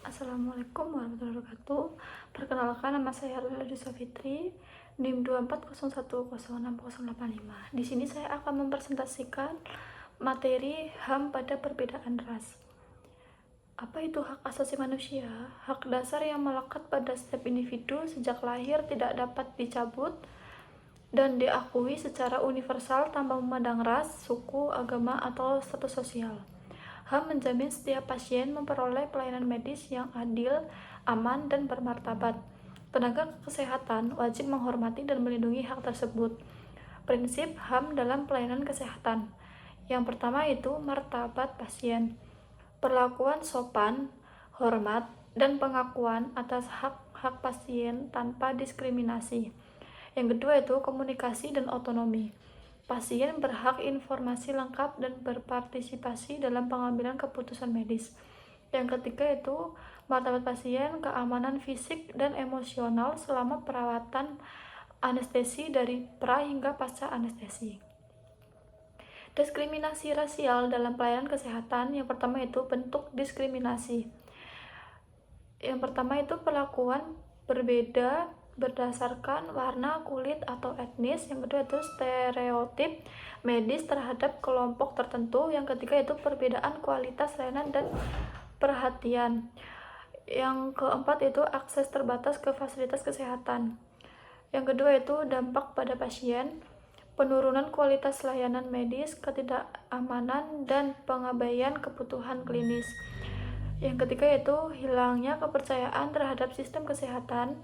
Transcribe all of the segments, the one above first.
Assalamualaikum warahmatullahi wabarakatuh. Perkenalkan, nama saya Rula Fitri, NIM 240106085. Di sini saya akan mempresentasikan materi HAM pada perbedaan ras. Apa itu hak asasi manusia? Hak dasar yang melekat pada setiap individu sejak lahir tidak dapat dicabut dan diakui secara universal tanpa memandang ras, suku, agama, atau status sosial. HAM menjamin setiap pasien memperoleh pelayanan medis yang adil, aman, dan bermartabat. Tenaga kesehatan wajib menghormati dan melindungi hak tersebut. Prinsip HAM dalam pelayanan kesehatan. Yang pertama itu martabat pasien. Perlakuan sopan, hormat, dan pengakuan atas hak-hak pasien tanpa diskriminasi. Yang kedua itu komunikasi dan otonomi. Pasien berhak informasi lengkap dan berpartisipasi dalam pengambilan keputusan medis. Yang ketiga itu martabat pasien, keamanan fisik dan emosional selama perawatan anestesi dari pra hingga pasca anestesi. Diskriminasi rasial dalam pelayanan kesehatan. Yang pertama itu bentuk diskriminasi. Yang pertama itu perlakuan berbeda berdasarkan warna kulit atau etnis. Yang kedua itu stereotip medis terhadap kelompok tertentu. Yang ketiga itu perbedaan kualitas layanan dan perhatian. Yang keempat itu akses terbatas ke fasilitas kesehatan. Yang kedua itu dampak pada pasien, penurunan kualitas layanan medis, ketidakamanan, dan pengabaian kebutuhan klinis. Yang ketiga itu hilangnya kepercayaan terhadap sistem kesehatan.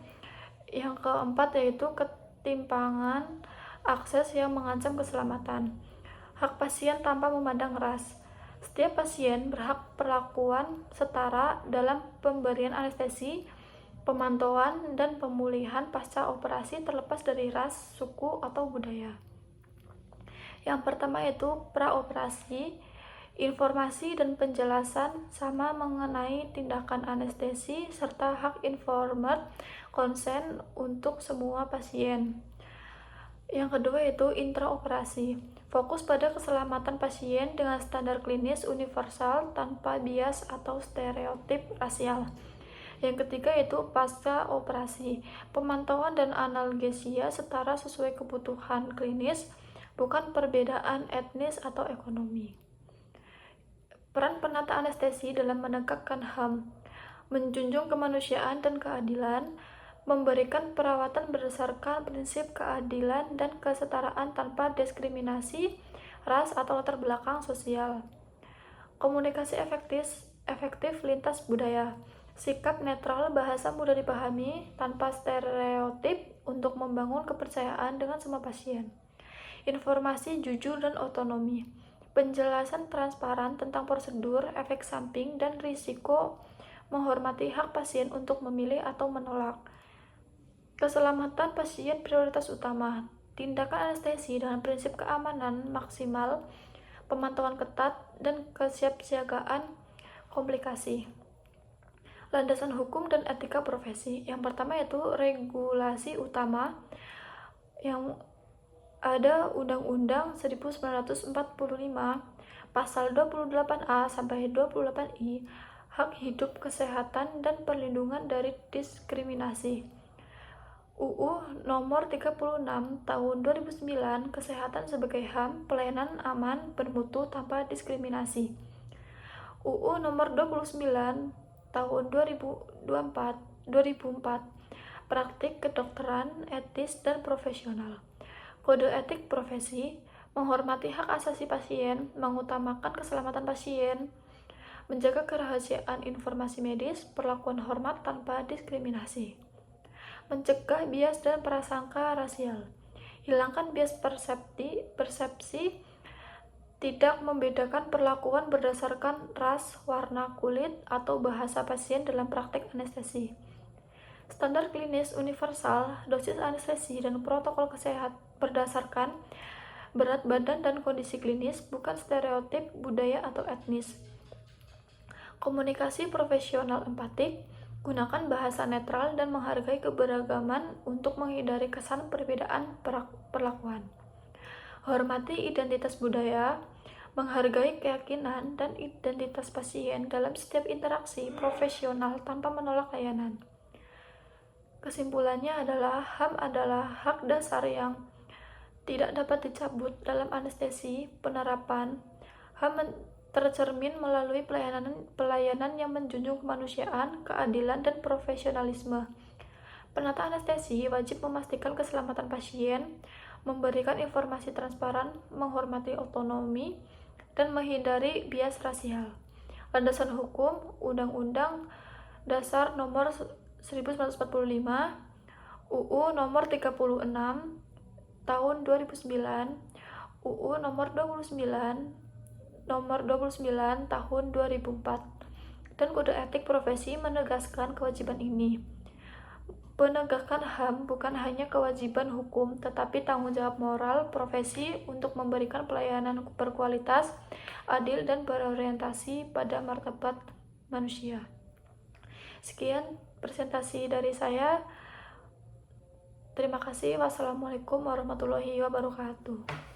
Yang keempat yaitu ketimpangan akses yang mengancam keselamatan. Hak pasien tanpa memandang ras. Setiap pasien berhak perlakuan setara dalam pemberian anestesi, pemantauan, dan pemulihan pasca operasi terlepas dari ras, suku, atau budaya. Yang pertama yaitu praoperasi. Informasi dan penjelasan sama mengenai tindakan anestesi serta hak informed consent untuk semua pasien. Yang kedua yaitu intraoperasi. Fokus pada keselamatan pasien dengan standar klinis universal tanpa bias atau stereotip rasial. Yang ketiga yaitu pasca operasi. Pemantauan dan analgesia setara sesuai kebutuhan klinis, bukan perbedaan etnis atau ekonomi. Peran penata anestesi dalam menegakkan HAM, menjunjung kemanusiaan dan keadilan, memberikan perawatan berdasarkan prinsip keadilan dan kesetaraan tanpa diskriminasi ras atau latar belakang sosial. Komunikasi efektif lintas budaya. Sikap netral, bahasa mudah dipahami tanpa stereotip untuk membangun kepercayaan dengan semua pasien. Informasi jujur dan otonomi. Penjelasan transparan tentang prosedur, efek samping, dan risiko, menghormati hak pasien untuk memilih atau menolak. Keselamatan pasien prioritas utama. Tindakan anestesi dengan prinsip keamanan maksimal, pemantauan ketat, dan kesiapsiagaan komplikasi. Landasan hukum dan etika profesi. Yang pertama yaitu regulasi utama yang ada Undang-Undang 1945 pasal 28A sampai 28I, hak hidup, kesehatan, dan perlindungan dari diskriminasi. UU nomor 36 tahun 2009, kesehatan sebagai HAM, pelayanan aman, bermutu, tanpa diskriminasi. UU nomor 29 tahun 2004, praktik kedokteran etis dan profesional. Kode etik profesi, menghormati hak asasi pasien, mengutamakan keselamatan pasien, menjaga kerahasiaan informasi medis, perlakuan hormat tanpa diskriminasi. Mencegah bias dan prasangka rasial. Hilangkan bias persepsi, tidak membedakan perlakuan berdasarkan ras, warna kulit, atau bahasa pasien dalam praktik anestesi. Standar klinis universal, dosis anestesi, dan protokol kesehatan berdasarkan berat badan dan kondisi klinis, bukan stereotip budaya atau etnis. Komunikasi profesional empatik, gunakan bahasa netral dan menghargai keberagaman untuk menghindari kesan perbedaan perlakuan. Hormati identitas budaya, menghargai keyakinan dan identitas pasien dalam setiap interaksi profesional tanpa menolak layanan. Kesimpulannya adalah HAM adalah hak dasar yang tidak dapat dicabut. Dalam anestesi penerapan HAM tercermin melalui pelayanan yang menjunjung kemanusiaan, keadilan, dan profesionalisme. Penata anestesi wajib memastikan keselamatan pasien, memberikan informasi transparan, menghormati otonomi, dan menghindari bias rasial. Landasan hukum Undang-Undang Dasar Nomor 1945, UU Nomor 36 Tahun 2009, UU Nomor 29 Tahun 2004, dan Kode Etik Profesi menegaskan kewajiban ini. Penegakan HAM bukan hanya kewajiban hukum, tetapi tanggung jawab moral profesi untuk memberikan pelayanan berkualitas, adil, dan berorientasi pada martabat manusia. Sekian presentasi dari saya. Terima kasih. Wassalamualaikum warahmatullahi wabarakatuh.